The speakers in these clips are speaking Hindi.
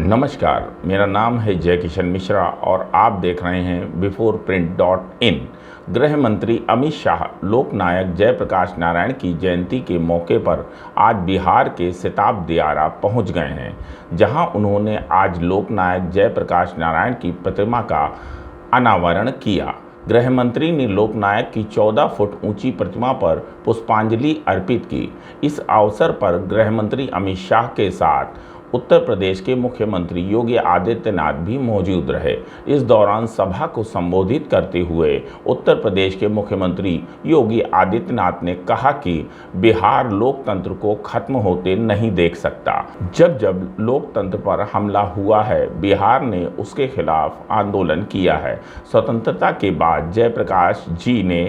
नमस्कार, मेरा नाम है जय किशन मिश्रा और आप देख रहे हैं बिफोरप्रिंट.इन। गृह मंत्री अमित शाह लोकनायक जयप्रकाश नारायण की जयंती के मौके पर आज बिहार के सिताब दियारा पहुंच गए हैं, जहां उन्होंने आज लोकनायक जयप्रकाश नारायण की प्रतिमा का अनावरण किया। गृह मंत्री ने लोकनायक की 14 फुट ऊंची प्रतिमा पर पुष्पांजलि अर्पित की। इस अवसर पर गृह मंत्री अमित शाह के साथ उत्तर प्रदेश के मुख्यमंत्री योगी आदित्यनाथ भी मौजूद रहे। इस दौरान सभा को संबोधित करते हुए उत्तर प्रदेश के मुख्यमंत्री योगी आदित्यनाथ ने कहा कि बिहार लोकतंत्र को खत्म होते नहीं देख सकता। जब जब लोकतंत्र पर हमला हुआ है, बिहार ने उसके खिलाफ आंदोलन किया है। स्वतंत्रता के बाद जयप्रकाश जी ने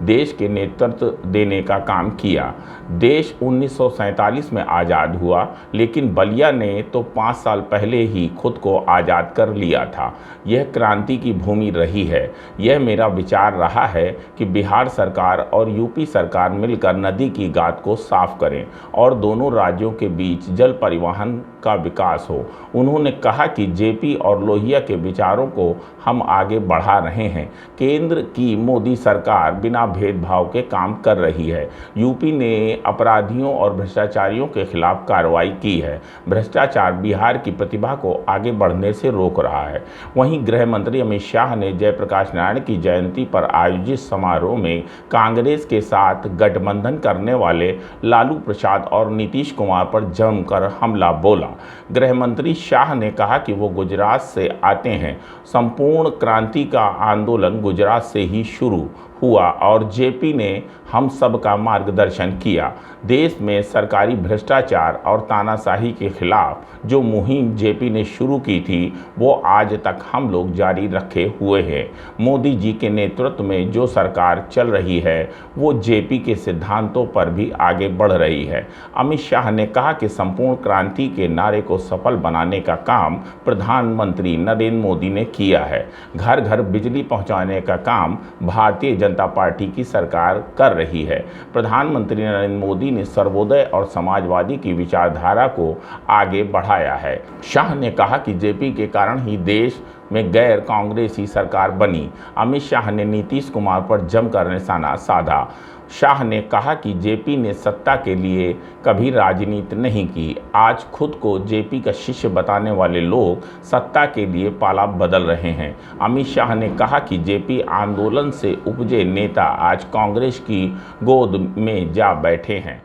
देश के नेतृत्व देने का काम किया। देश 1947 में आज़ाद हुआ, लेकिन बलिया ने तो 5 साल पहले ही खुद को आज़ाद कर लिया था। यह क्रांति की भूमि रही है। यह मेरा विचार रहा है कि बिहार सरकार और यूपी सरकार मिलकर नदी की गाद को साफ करें और दोनों राज्यों के बीच जल परिवहन का विकास हो। उन्होंने कहा कि जेपी और लोहिया के विचारों को हम आगे बढ़ा रहे हैं। केंद्र की मोदी सरकार बिना भेदभाव के काम कर रही है। यूपी ने अपराधियों और भ्रष्टाचारियों के खिलाफ कार्रवाई की है। भ्रष्टाचार बिहार की प्रतिभा को आगे बढ़ने से रोक रहा है। वहीं गृह मंत्री अमित शाह ने जयप्रकाश नारायण की जयंती पर आयोजित समारोह में कांग्रेस के साथ गठबंधन करने वाले लालू प्रसाद और नीतीश कुमार पर जमकर हमला बोला। गृह मंत्री शाह ने कहा कि वो गुजरात से आते हैं। संपूर्ण क्रांति का आंदोलन गुजरात से ही शुरू हुआ और जेपी ने हम सब का मार्गदर्शन किया। देश में सरकारी भ्रष्टाचार और तानाशाही के खिलाफ जो मुहिम जेपी ने शुरू की थी, वो आज तक हम लोग जारी रखे हुए हैं। मोदी जी के नेतृत्व में जो सरकार चल रही है, वो जेपी के सिद्धांतों पर भी आगे बढ़ रही है। अमित शाह ने कहा कि संपूर्ण क्रांति के नारे को सफल बनाने का काम प्रधानमंत्री नरेंद्र मोदी ने किया है। घर घर बिजली पहुंचाने का काम भारतीय जनता पार्टी की सरकार कर रही है। प्रधानमंत्री नरेंद्र मोदी ने सर्वोदय और समाजवादी की विचारधारा को आगे बढ़ाया है। शाह ने कहा कि जेपी के कारण ही देश में गैर कांग्रेसी सरकार बनी। अमित शाह ने नीतीश कुमार पर जमकर निशाना साधा। शाह ने कहा कि जेपी ने सत्ता के लिए कभी राजनीति नहीं की। आज खुद को जेपी का शिष्य बताने वाले लोग सत्ता के लिए पाला बदल रहे हैं। अमित शाह ने कहा कि जेपी आंदोलन से उपजे नेता आज कांग्रेस की गोद में जा बैठे हैं।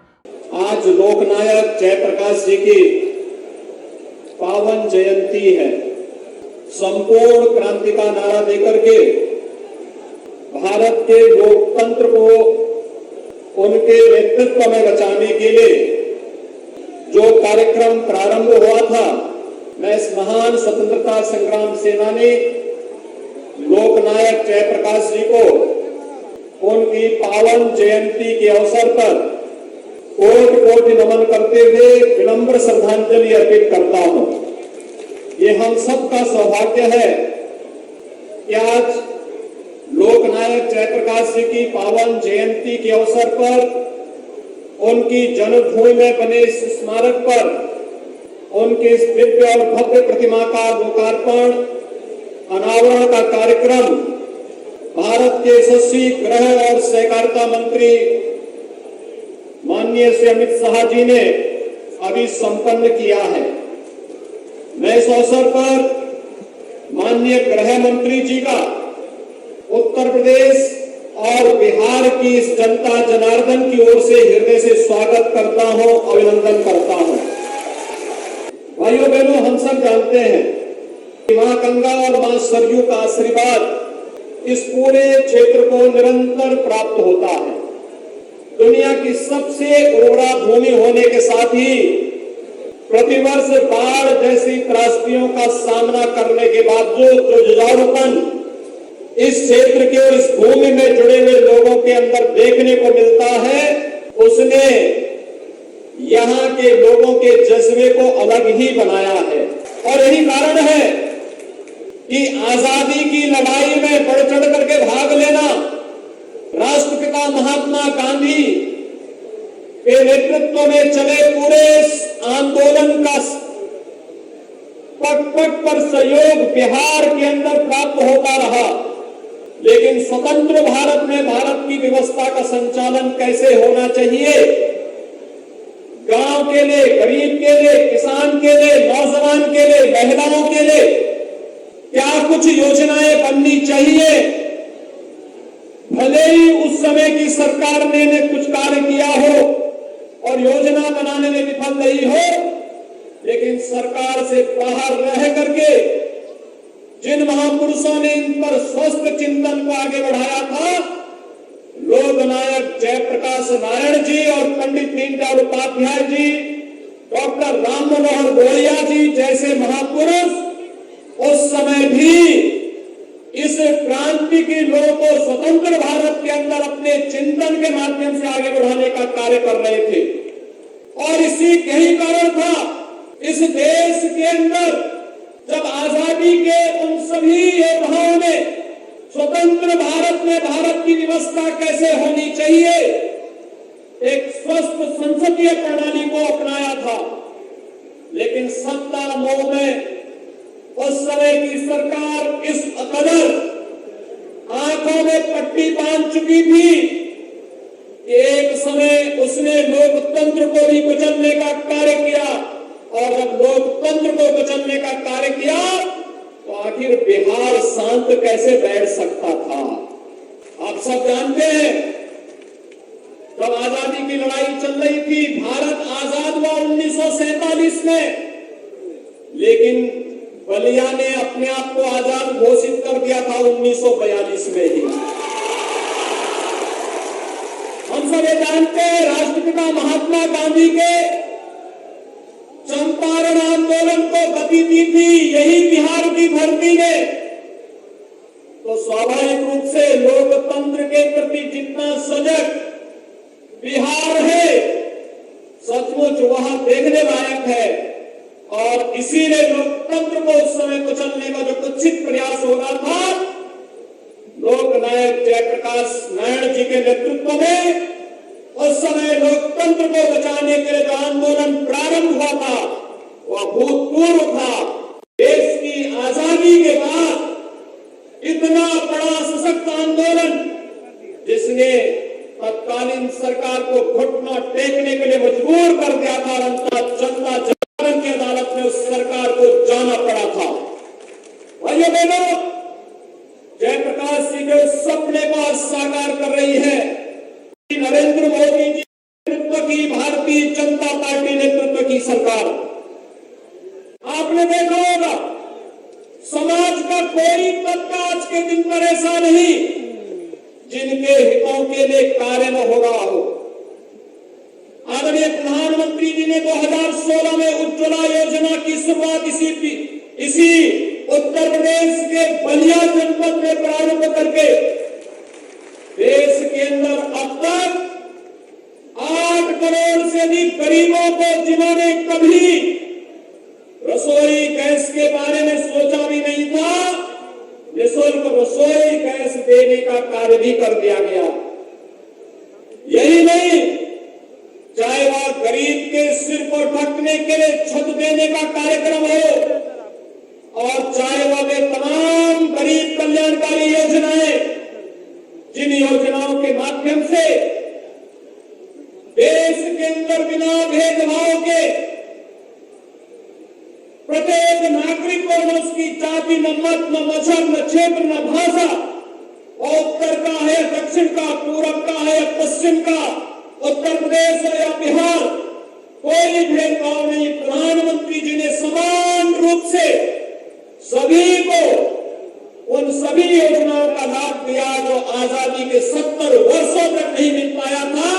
आज लोकनायक जयप्रकाश जी की पावन जयंती है। संपूर्ण क्रांति का नारा देकर के भारत के लोकतंत्र को उनके नेतृत्व में बचाने के लिए जो कार्यक्रम प्रारंभ हुआ था, मैं इस महान स्वतंत्रता संग्राम सेनानी लोकनायक जयप्रकाश जी को उनकी पावन जयंती के अवसर पर कोटि कोटि नमन करते हुए विनम्र श्रद्धांजलि अर्पित करता हूं। ये हम सबका सौभाग्य है कि आज लोकनायक जयप्रकाश जी की पावन जयंती के अवसर पर उनकी जन्मभूमि में बने इस स्मारक पर उनकी इस दिव्य और भव्य प्रतिमा का लोकार्पण, अनावरण का कार्यक्रम भारत के यशस्वी गृह और सहकारिता मंत्री माननीय श्री अमित शाह जी ने अभी संपन्न किया है। मैं इस अवसर पर माननीय गृह मंत्री जी का उत्तर प्रदेश और बिहार की इस जनता जनार्दन की ओर से हृदय से स्वागत करता हूं, अभिनंदन करता हूं। भाइयों बहनों, हम सब जानते हैं कि मां गंगा और मां सरयू का आशीर्वाद इस पूरे क्षेत्र को निरंतर प्राप्त होता है। दुनिया की सबसे उर्वरा भूमि होने के साथ ही प्रतिवर्ष बाढ़ जैसी त्रासदियों का सामना करने के बावजूद जो जुझारूपन इस क्षेत्र के और इस भूमि में जुड़े हुए लोगों के अंदर देखने को मिलता है, उसने यहाँ के लोगों के जज्बे को अलग ही बनाया है। और यही कारण है कि आजादी की लड़ाई में बढ़ चढ़ करके भाग लेना राष्ट्रपिता महात्मा गांधी के नेतृत्व में चले पूरे आंदोलन का पग पग पर सहयोग बिहार के अंदर प्राप्त होता रहा, लेकिन स्वतंत्र भारत में भारत की व्यवस्था का संचालन कैसे होना चाहिए, गांव के लिए, गरीब के लिए, किसान के लिए, नौजवान के लिए, महिलाओं के लिए क्या कुछ योजनाएं बननी चाहिए। भले ही उस समय की सरकार ने कुछ कार्य किया हो और योजना बनाने में विफल रही हो, लेकिन सरकार से बाहर रह करके जिन महापुरुषों ने इन पर स्वस्थ चिंतन को आगे बढ़ाया था, लोकनायक जयप्रकाश नारायण जी और पंडित दीनदयाल उपाध्याय जी, डॉक्टर राम मनोहर लोहिया जी जैसे महापुरुष उस समय भी इस क्रांति की लोगों को स्वतंत्र भारत के अंदर अपने चिंतन के माध्यम से आगे बढ़ाने का कार्य कर रहे थे। और इसी यही कारण था इस देश के अंदर जब आजादी के उन सभी योद्धाओं ने स्वतंत्र भारत में भारत की व्यवस्था कैसे होनी चाहिए, एक स्वस्थ संसदीय प्रणाली को अपनाया था, लेकिन सत्ता मोह में उस समय की सरकार इस कदर आंखों में पट्टी बांध चुकी थी कि एक समय उसने लोकतंत्र को भी कुचलने का कार्य किया, और जब लोकतंत्र को कुचलने का कार्य किया तो आखिर बिहार शांत कैसे बैठ सकता था। आप सब जानते हैं जब आजादी की लड़ाई चल रही थी, भारत आजाद हुआ 1947 में, लेकिन बलिया ने अपने आप को आजाद घोषित कर दिया था 1942 में ही। हम सब ये जानते हैं राष्ट्रपिता महात्मा गांधी के चंपारण आंदोलन को गति दी थी यही बिहार की धरती ने, तो स्वाभाविक रूप से लोकतंत्र के प्रति जितना सजग बिहार है, सचमुच वहां देखने लायक है। और इसीलिए लोकतंत्र को उस समय कुचलने का जो कुत्सित प्रयास हो रहा था, लोकनायक जयप्रकाश नारायण जी के नेतृत्व में उस समय लोकतंत्र को बचाने के लिए जो आंदोलन प्रारंभ हुआ था वह भूतपूर्व था। देश की आजादी के बाद इतना बड़ा सशक्त आंदोलन जिसने तत्कालीन सरकार को घुटना टेकने के लिए मजबूर कर दिया था, जनता जनार्दन की अदालत में उस सरकार को जाना पड़ा था। भाइयों बहनों, जयप्रकाश जी के सपने को आज साकार कर रही है नरेंद्र मोदी जी नेतृत्व की भारतीय जनता पार्टी नेतृत्व की सरकार। आपने देखा होगा समाज का कोई तबका आज के दिन पर ऐसा नहीं जिनके हितों के लिए कार्य न हो रहा हो। आदरणीय प्रधानमंत्री जी ने 2016 में उज्ज्वला योजना की शुरुआत इसी उत्तर प्रदेश के बलिया जनपद में प्रारंभ करके देश के अंदर अब तक 8 करोड़ से अधिक गरीबों को, जिन्होंने कभी रसोई गैस के बारे में सोचा भी नहीं था, निःशुल्क रसोई गैस देने का कार्य भी कर दिया गया। यही नहीं, चाहे वह गरीब के सिर को ढकने के लिए छत देने का कार्यक्रम हो, और चाहे वह वे तमाम गरीब कल्याणकारी योजनाएं जिन योजनाओं के माध्यम से देश के अंदर बिना भेदभाव के प्रत्येक नागरिक को न उसकी जाति, न मत, न मजहब, न क्षेत्र, न भाषा, और उत्तर का है, दक्षिण का, पूरब का है, पश्चिम का, उत्तर प्रदेश या बिहार, कोई भेदभाव नहीं। प्रधानमंत्री जी ने समान रूप से सभी को उन सभी योजनाओं का लाभ दिया जो आजादी के 70 वर्षों तक नहीं मिल पाया था,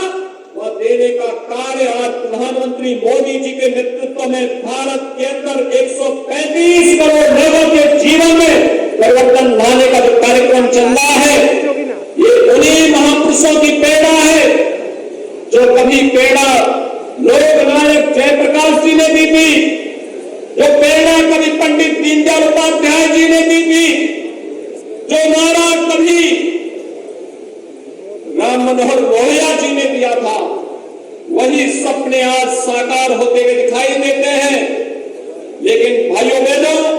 वह देने का कार्य आज प्रधानमंत्री मोदी जी के नेतृत्व में भारत के अंदर 135 करोड़ लोगों के जीवन में परिवर्तन लाने का जो कार्यक्रम चल रहा है, ये उन्हीं महापुरुषों की प्रेरणा है जो कभी प्रेरणा लोकनायक जयप्रकाश जी ने दी थी, जो प्रेरणा कभी पंडित दीनदयाल उपाध्याय जी ने दी थी, जो नारा कभी राम मनोहर लोहिया जी ने दिया था, वही सपने आज साकार होते हुए दिखाई देते हैं। लेकिन भाइयों बहनों,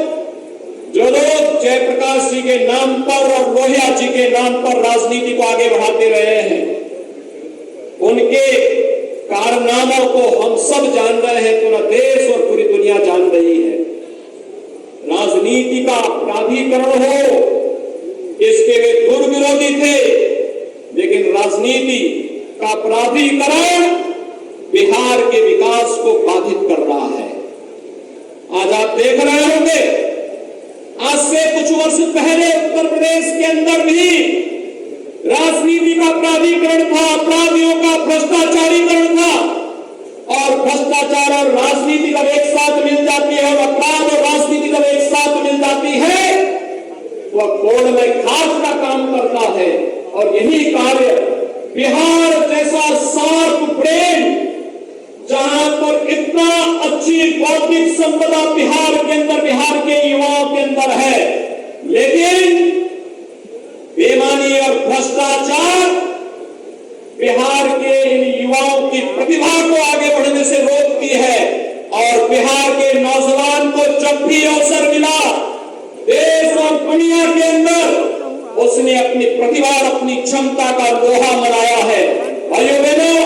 जयप्रकाश जी के नाम पर और लोहिया जी के नाम पर राजनीति को आगे बढ़ाते रहे हैं। उनके कारनामों को हम सब जान रहे हैं, पूरा देश और पूरी दुनिया जान रही है। राजनीति का प्राधिकरण हो, इसके वे दुर्विरोधी थे, लेकिन राजनीति का प्राधिकरण बिहार के विकास को बाधित कर रहा है। आज आप देख रहे होंगे, आज से कुछ वर्ष पहले उत्तर प्रदेश के अंदर भी राजनीति का प्राधिकरण था, अपराधियों का भ्रष्टाचारीकरण था, और भ्रष्टाचार और राजनीति जब एक साथ मिल जाती है और अपराध और राजनीति जब एक साथ मिल जाती है, वह कोड़ में खास का काम करता है। और यही कार्य बिहार जैसा शार्प ब्रेन, जहां पर इतना अच्छी बौद्धिक संपदा बिहार के अंदर, बिहार के युवाओं के अंदर है, लेकिन बेईमानी और भ्रष्टाचार बिहार के इन युवाओं की प्रतिभा को आगे बढ़ने से रोकती है। और बिहार के नौजवान को जब भी अवसर मिला देश और दुनिया के अंदर, उसने अपनी प्रतिभा और अपनी क्षमता का लोहा मनाया है। भाइयों बहनों,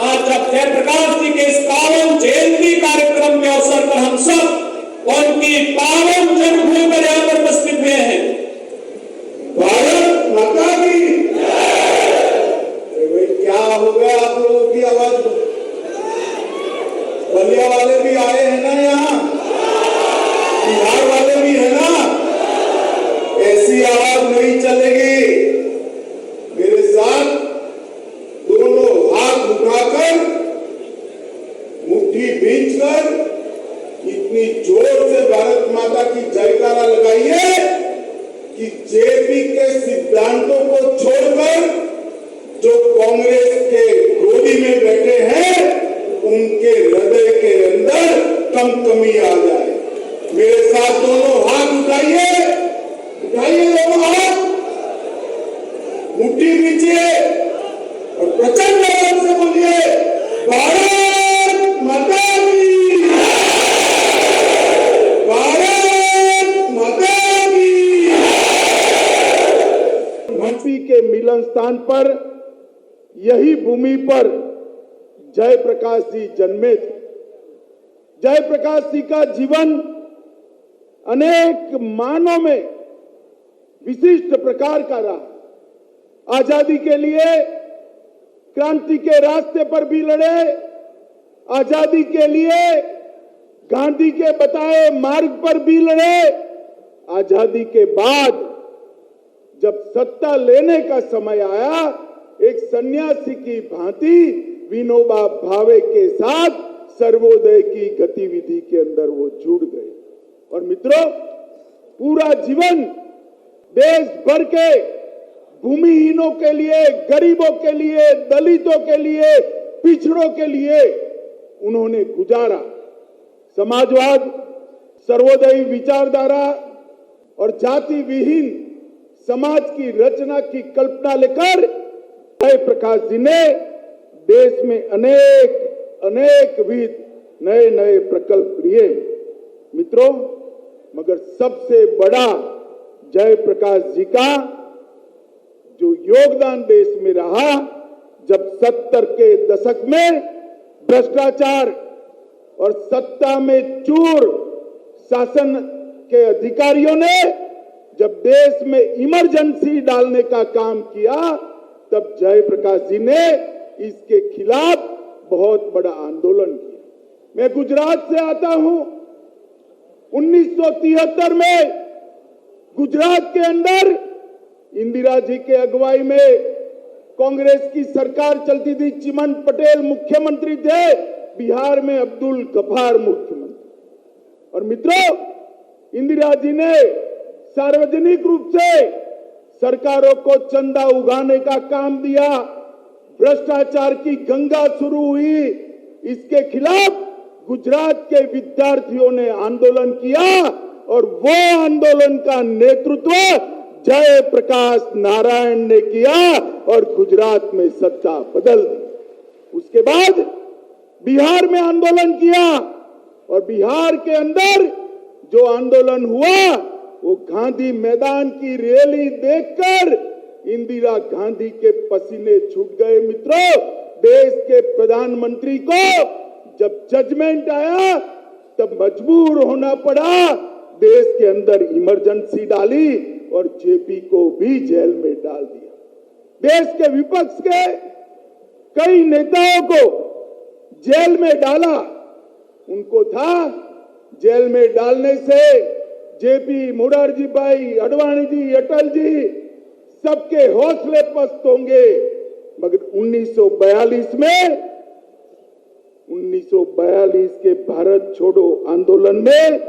आज जब जयप्रकाश जी के इस पावन जयंती कार्यक्रम के अवसर पर हम सब उनकी पावन जन्मभूमि पर यहाँ पर उपस्थित हुए हैं, भारत माता की क्या हो गया आप लोगों की आवाज? बलिया वाले भी आए हैं ना, यहाँ बिहार वाले भी है ना, ऐसी आवाज नहीं चलेगी। मेरे साथ दोनों हाथ उठाकर, मुट्ठी भींचकर इतनी जोर से भारत माता की जयकारा लगाइए कि जेपी के सिद्धांतों को छोड़कर जो कांग्रेस के गोदी में बैठे हैं, उनके हृदय के अंदर कमी आ जाए। मेरे साथ दोनों हाथ उठाइए, उठाइए दोनों हाथ, मुट्ठी नीचे और प्रचंड आवाज से बोलिए, भारत माता की, भारत माता की। हम्पी के मिलन स्थान पर, यही भूमि पर जयप्रकाश जी जन्मे थे। जयप्रकाश जी का जीवन अनेक मानों में विशिष्ट प्रकार का रहा। आजादी के लिए क्रांति के रास्ते पर भी लड़े, आजादी के लिए गांधी के बताए मार्ग पर भी लड़े। आजादी के बाद जब सत्ता लेने का समय आया, एक सन्यासी की भांति विनोबा भावे के साथ सर्वोदय की गतिविधि के अंदर वो जुड़ गए। और मित्रों, पूरा जीवन देश भर के भूमिहीनों के लिए, गरीबों के लिए, दलितों के लिए, पिछड़ों के लिए उन्होंने गुजारा। समाजवाद, सर्वोदयी विचारधारा और जाति विहीन समाज की रचना की कल्पना लेकर जयप्रकाश जी ने देश में अनेक विध नए नए प्रकल्प लिए। मित्रों, मगर सबसे बड़ा जयप्रकाश जी का जो योगदान देश में रहा, जब 70 के दशक में भ्रष्टाचार और सत्ता में चूर शासन के अधिकारियों ने जब देश में इमरजेंसी डालने का काम किया, तब जयप्रकाश जी ने इसके खिलाफ बहुत बड़ा आंदोलन किया। मैं गुजरात से आता हूं। 1973 में गुजरात के अंदर इंदिरा जी के अगुवाई में कांग्रेस की सरकार चलती थी। चिमन पटेल मुख्यमंत्री थे, बिहार में अब्दुल गफार मुख्यमंत्री। और मित्रों, इंदिरा जी ने सार्वजनिक रूप से सरकारों को चंदा उगाने का काम दिया। भ्रष्टाचार की गंगा शुरू हुई, इसके खिलाफ गुजरात के विद्यार्थियों ने आंदोलन किया और वो आंदोलन का नेतृत्व जयप्रकाश नारायण ने किया और गुजरात में सत्ता बदल दी। उसके बाद बिहार में आंदोलन किया और बिहार के अंदर जो आंदोलन हुआ वो गांधी मैदान की रैली देखकर इंदिरा गांधी के पसीने छूट गए। मित्रों, देश के प्रधानमंत्री को जब जजमेंट आया तब मजबूर होना पड़ा, देश के अंदर इमरजेंसी डाली और जेपी को भी जेल में डाल दिया। देश के विपक्ष के कई नेताओं को जेल में डाला। उनको था जेल में डालने से जेपी, मोरारजी भाई, अडवाणी जी, अटल जी सबके हौसले पस्त होंगे। मगर 1942 के भारत छोड़ो आंदोलन में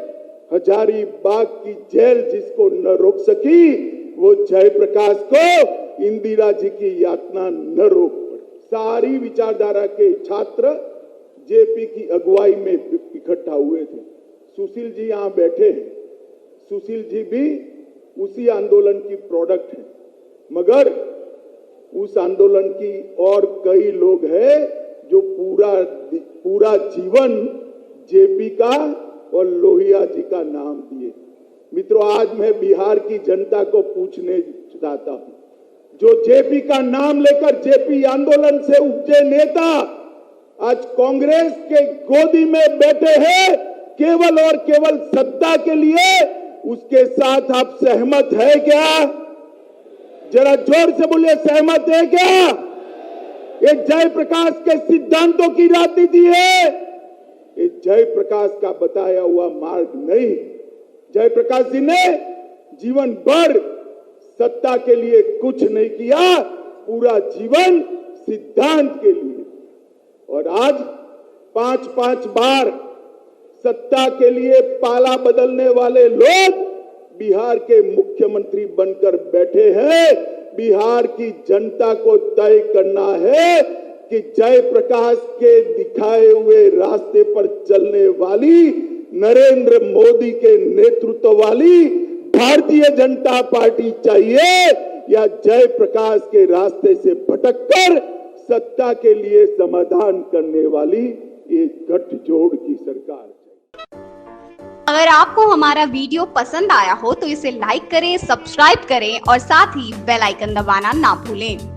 हजारीबाग की जेल जिसको न रोक सकी, वो जयप्रकाश को इंदिरा जी की यातना न रोक पाई। सारी विचारधारा के छात्र जेपी की अगुवाई में इकट्ठा हुए थे। सुशील जी यहां बैठे हैं। सुशील जी भी उसी आंदोलन की प्रोडक्ट है, मगर उस आंदोलन की और कई लोग हैं जो पूरा जीवन जेपी का और लोहिया जी का नाम दिए। मित्रों, आज मैं बिहार की जनता को पूछने चाहता हूं, जो जेपी का नाम लेकर जेपी आंदोलन से उपजे नेता आज कांग्रेस के गोदी में बैठे हैं केवल और केवल सत्ता के लिए, उसके साथ आप सहमत है क्या? जरा जोर से बोलिए, सहमत है क्या? ये जयप्रकाश के सिद्धांतों की राजनीति है, ये जयप्रकाश का बताया हुआ मार्ग नहीं। जयप्रकाश जी ने जीवन भर सत्ता के लिए कुछ नहीं किया, पूरा जीवन सिद्धांत के लिए। और आज 5-5 बार सत्ता के लिए पाला बदलने वाले लोग बिहार के मुख्यमंत्री बनकर बैठे हैं। बिहार की जनता को तय करना है कि जयप्रकाश के दिखाए हुए रास्ते पर चलने वाली, नरेंद्र मोदी के नेतृत्व वाली भारतीय जनता पार्टी चाहिए या जयप्रकाश के रास्ते से भटककर सत्ता के लिए समाधान करने वाली एक गठजोड़ की सरकार चाहिए। अगर आपको हमारा वीडियो पसंद आया हो तो इसे लाइक करें, सब्सक्राइब करें और साथ ही बेल आइकन दबाना ना भूलें।